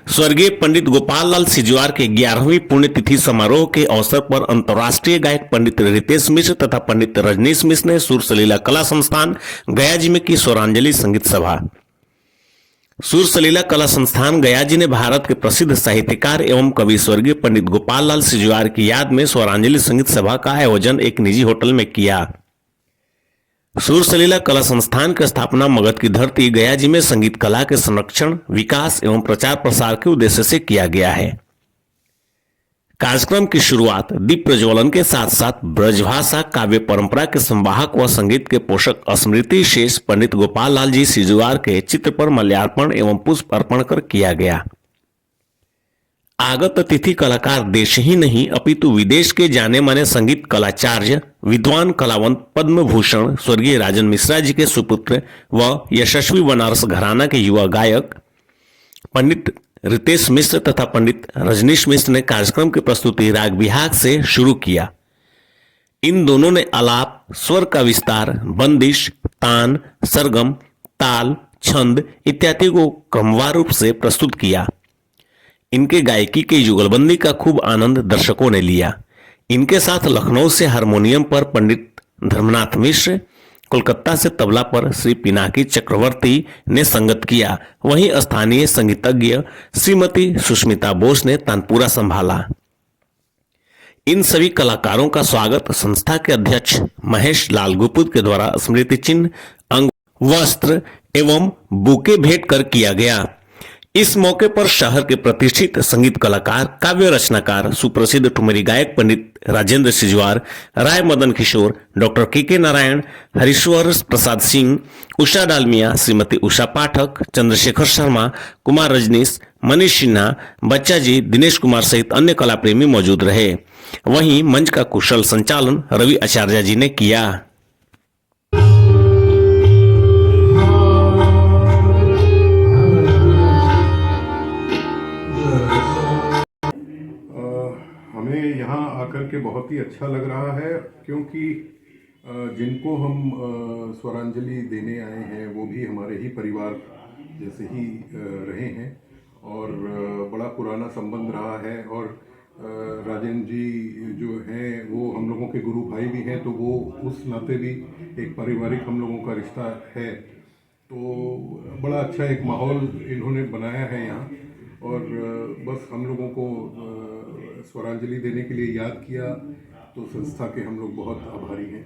स्वर्गीय पंडित गोपाल लाल सिजवार के 11वीं पुण्यतिथि समारोह के अवसर पर अंतर्राष्ट्रीय गायक पंडित रितेश मिश्र तथा पंडित रजनीश मिश्र ने सुर सलीला कला संस्थान गया जी में की स्वरांजलि संगीत सभा। सुर सलीला कला संस्थान गया जी ने भारत के प्रसिद्ध साहित्यकार एवं कवि स्वर्गीय पंडित गोपाल लाल सिजवार की याद में स्वरांजलि संगीत सभा का आयोजन एक निजी होटल में किया। सुर सलीला कला संस्थान की स्थापना मगध की धरती गया जी में संगीत कला के संरक्षण, विकास एवं प्रचार प्रसार के उद्देश्य से किया गया है। कार्यक्रम की शुरुआत दीप प्रज्वलन के साथ साथ ब्रजभाषा काव्य परंपरा के संवाहक व संगीत के पोषक स्मृति शेष पंडित गोपाल लाल जी सिजवार के चित्र पर माल्यार्पण एवं पुष्प अर्पण कर किया गया। आगत अतिथि कलाकार देश ही नहीं अपितु विदेश के जाने माने संगीत कलाचार्य, विद्वान कलावंत पद्म भूषण स्वर्गीय राजन मिश्रा जी के सुपुत्र व यशस्वी बनारस घराना के युवा गायक पंडित रितेश मिश्र तथा पंडित रजनीश मिश्र ने कार्यक्रम की प्रस्तुति राग बिहाग से शुरू किया। इन दोनों ने आलाप, स्वर का विस्तार, बंदिश, तान, सरगम, ताल, छंद इत्यादि को क्रमवार रूप से प्रस्तुत किया। इनके गायकी के जुगलबंदी का खूब आनंद दर्शकों ने लिया। इनके साथ लखनऊ से हारमोनियम पर पंडित धर्मनाथ मिश्र, कोलकाता से तबला पर श्री पिनाकी चक्रवर्ती ने संगत किया। वहीं स्थानीय संगीतज्ञ श्रीमती सुष्मिता बोस ने तानपुरा संभाला। इन सभी कलाकारों का स्वागत संस्था के अध्यक्ष महेश लाल गुप्त के द्वारा स्मृति चिन्ह, अंग, वस्त्र एवं बुके भेंट कर किया गया। इस मौके पर शहर के प्रतिष्ठित संगीत कलाकार, काव्य रचनाकार, सुप्रसिद्ध ठुमरी गायक पंडित राजेंद्र सिजवार, राय मदन किशोर, डॉक्टर के नारायण, हरीश्वर प्रसाद सिंह, उषा डालमिया, श्रीमती उषा पाठक, चंद्रशेखर शर्मा, कुमार रजनीश, मनीष सिन्हा, बच्चा जी, दिनेश कुमार सहित अन्य कला प्रेमी मौजूद रहे। वहीं मंच का कुशल संचालन रवि आचार्य जी ने किया। हमें यहाँ आकर के बहुत ही अच्छा लग रहा है, क्योंकि जिनको हम स्वरांजलि देने आए हैं वो भी हमारे ही परिवार जैसे ही रहे हैं और बड़ा पुराना संबंध रहा है। और राजेंद्र जी जो हैं वो हम लोगों के गुरु भाई भी हैं, तो वो उस नाते भी एक पारिवारिक हम लोगों का रिश्ता है। तो बड़ा अच्छा एक माहौल इन्होंने बनाया है यहाँ, और बस हम लोगों को स्वरांजलि देने के लिए याद किया, तो संस्था के हम लोग बहुत आभारी हैं।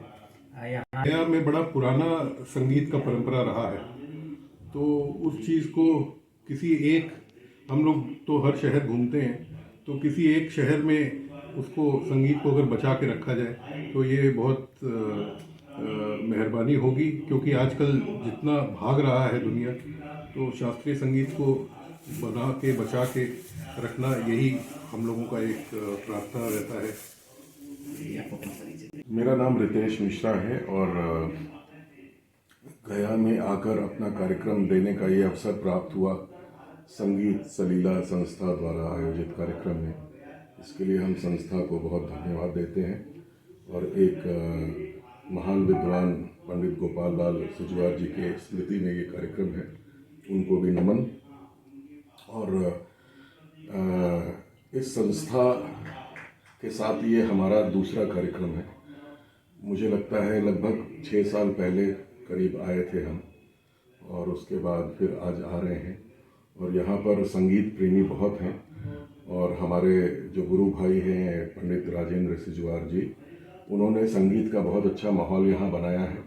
गया में बड़ा पुराना संगीत का परंपरा रहा है, तो उस चीज़ को किसी एक, हम लोग तो हर शहर घूमते हैं, तो किसी एक शहर में उसको संगीत को अगर बचा के रखा जाए तो ये बहुत मेहरबानी होगी। क्योंकि आजकल जितना भाग रहा है दुनिया, तो शास्त्रीय संगीत को बना के बचा के रखना यही हम लोगों का एक प्रार्थना रहता है। मेरा नाम रितेश मिश्रा है और गया में आकर अपना कार्यक्रम देने का ये अवसर प्राप्त हुआ संगीत सलीला संस्था द्वारा आयोजित कार्यक्रम में। इसके लिए हम संस्था को बहुत धन्यवाद देते हैं और एक महान विद्वान पंडित गोपाल लाल सिजवार जी के स्मृति में ये कार्यक्रम है, उनको भी नमन। और इस संस्था के साथ ये हमारा दूसरा कार्यक्रम है। मुझे लगता है लगभग 6 साल पहले करीब आए थे हम, और उसके बाद फिर आज आ रहे हैं। और यहाँ पर संगीत प्रेमी बहुत हैं, और हमारे जो गुरु भाई हैं पंडित राजेंद्र सिजवार जी, उन्होंने संगीत का बहुत अच्छा माहौल यहाँ बनाया है।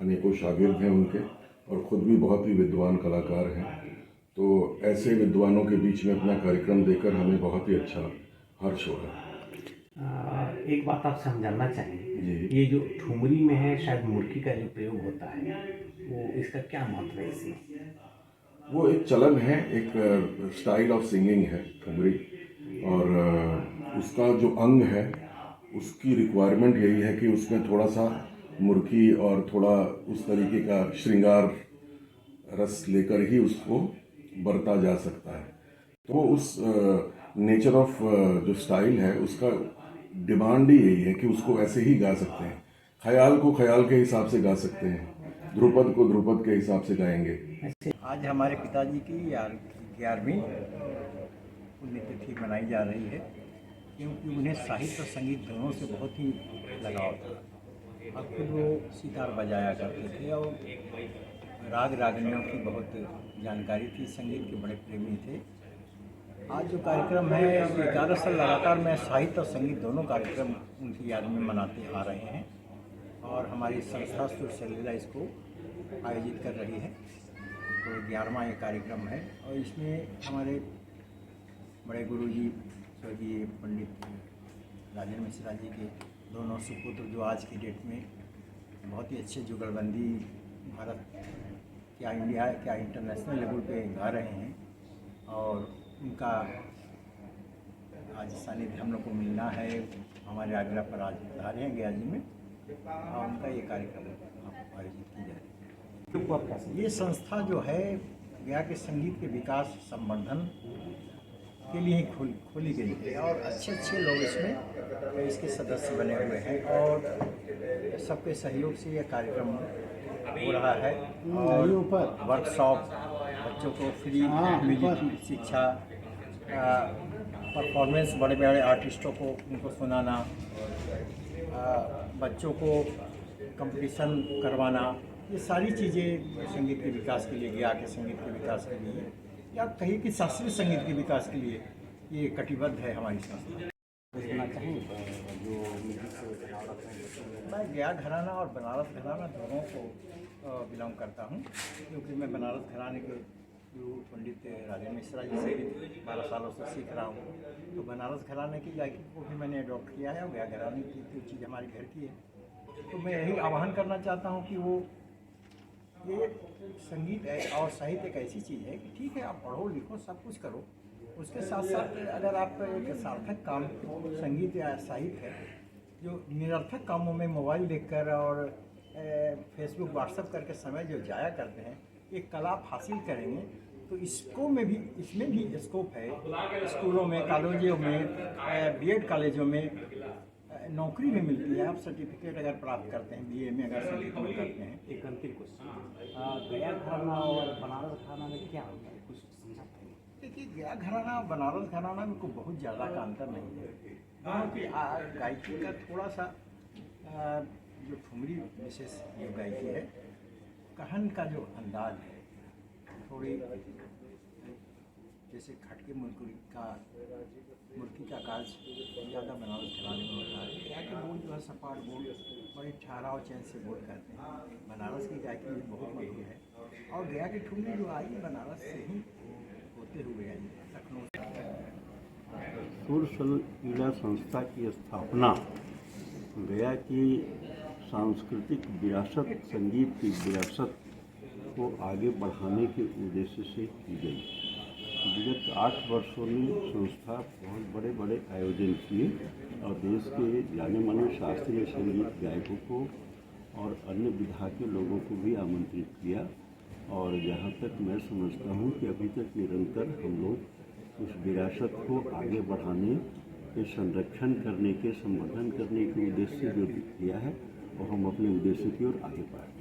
अनेकों शागिर्द हैं उनके, और ख़ुद भी बहुत ही विद्वान कलाकार हैं। तो ऐसे विद्वानों के बीच में अपना कार्यक्रम देकर हमें बहुत ही अच्छा हर्ष हो रहा है। एक बात आपसे हम जानना चाहेंगे, ये जो ठुमरी में है शायद मुर्की का जो प्रयोग होता है, वो इसका क्या महत्व है इसमें? वो एक चलन है, एक स्टाइल ऑफ सिंगिंग है ठुमरी, और उसका जो अंग है उसकी रिक्वायरमेंट यही है कि उसमें थोड़ा सा मुर्की और थोड़ा उस तरीके का श्रृंगार रस लेकर ही उसको बरता जा सकता है। तो उस नेचर ऑफ जो स्टाइल है उसका डिमांड ही यही है कि उसको ऐसे ही गा सकते हैं। ख्याल को ख्याल के हिसाब से गा सकते हैं, ध्रुपद को ध्रुपद के हिसाब से गाएंगे। आज हमारे पिताजी की 11वीं पुण्यतिथि मनाई जा रही है, क्योंकि उन्हें साहित्य और संगीत दोनों से बहुत ही लगाव था। अब खुद वो सितार बजाया करते थे और राग रागनियों की बहुत जानकारी थी, संगीत के बड़े प्रेमी थे। आज जो कार्यक्रम है, 11 साल लगातार मैं साहित्य और संगीत दोनों कार्यक्रम उनकी याद में मनाते आ रहे हैं और हमारी संस्था सुर सलीला इसको आयोजित कर रही है। तो 11वां ये कार्यक्रम है और इसमें हमारे बड़े गुरुजी स्वर्गीय पंडित राजेंद्र मिश्रा जी के दोनों सुपुत्र जो आज की डेट में बहुत ही अच्छे जुगलबंदी भारत क्या इंडिया क्या इंटरनेशनल लेवल पे गा रहे हैं और उनका आज सानिध्य हम लोग को मिलना है। हमारे आग्रह पर आज पधारे हैं गया जी में और उनका ये कार्यक्रम आयोजित की जाए। ये संस्था जो है गया के संगीत के विकास संवर्धन के लिए खोली गई है और अच्छे अच्छे लोग इसमें इसके सदस्य बने हुए हैं और सबके सहयोग से यह कार्यक्रम हो रहा है। और वर्कशॉप, बच्चों को फ्री म्यूजिक की शिक्षा, परफॉर्मेंस, बड़े बड़े आर्टिस्टों को उनको सुनाना, बच्चों को कंपटीशन करवाना, ये सारी चीज़ें संगीत के विकास के लिए, गया के संगीत के विकास के लिए या कहीं कि शास्त्रीय संगीत के विकास के लिए ये कटिबद्ध है हमारी संस्था। जो मैं गया घराना और बनारस घराना दोनों को बिलोंग करता हूँ, क्योंकि मैं बनारस घराने के जो पंडित राजेंद्र मिश्रा जी से 12 सालों से सीख रहा हूँ। तो बनारस घराने की गायकी को भी मैंने अडॉप्ट किया है और गया घराने की चीज़ हमारे घर की है। तो मैं यही आह्वान करना चाहता हूँ कि वो ये संगीत है और साहित्य एक ऐसी चीज़ है कि ठीक है आप पढ़ो लिखो सब कुछ करो, उसके साथ साथ अगर आप एक सार्थक काम संगीत या साहित्य है, जो निरर्थक कामों में मोबाइल देखकर और फेसबुक व्हाट्सएप करके समय जो जाया करते हैं, एक कला आप हासिल करेंगे तो इसमें भी स्कोप है। स्कूलों में, कॉलेजों में, बीएड कॉलेजों में नौकरी भी मिलती है। आप सर्टिफिकेट अगर प्राप्त करते हैं बीए में, अगर संगीत में करते हैं। एक अंतिम क्वेश्चन, गया घराना और बनारस घराना में क्या होता है, कुछ समझाते हैं? देखिए, गया घराना और बनारस घराना में कोई बहुत ज़्यादा का अंतर नहीं है, क्योंकि गायकी का थोड़ा सा जो ठुमरी विशेष जो गायकी है, कहन का जो अंदाज है, थोड़ी जैसे खटके मुर्की का काज ज़्यादा बनारस घराने में होता है। गया के बोल जो है सपाट बोल, बड़े ठहराव चैन से बोल करते हैं। बनारस की गायकी भी बहुत मधुर है और गया की ठुमरी जो आई बनारस से ही होते हुए आई लखनऊ। सुर सलीला संस्था की स्थापना गया की सांस्कृतिक विरासत, संगीत की विरासत को आगे बढ़ाने के उद्देश्य से की गई। विगत 8 वर्षों में संस्था बहुत बड़े बड़े आयोजन किए और देश के जाने माने शास्त्रीय संगीत गायकों को और अन्य विधा के लोगों को भी आमंत्रित किया। और जहाँ तक मैं समझता हूँ कि अभी तक निरंतर हम लोग उस विरासत को आगे बढ़ाने के, संरक्षण करने के, संवर्धन करने के उद्देश्य से जो किया है, और हम अपने उद्देश्य की ओर आगे बढ़ें।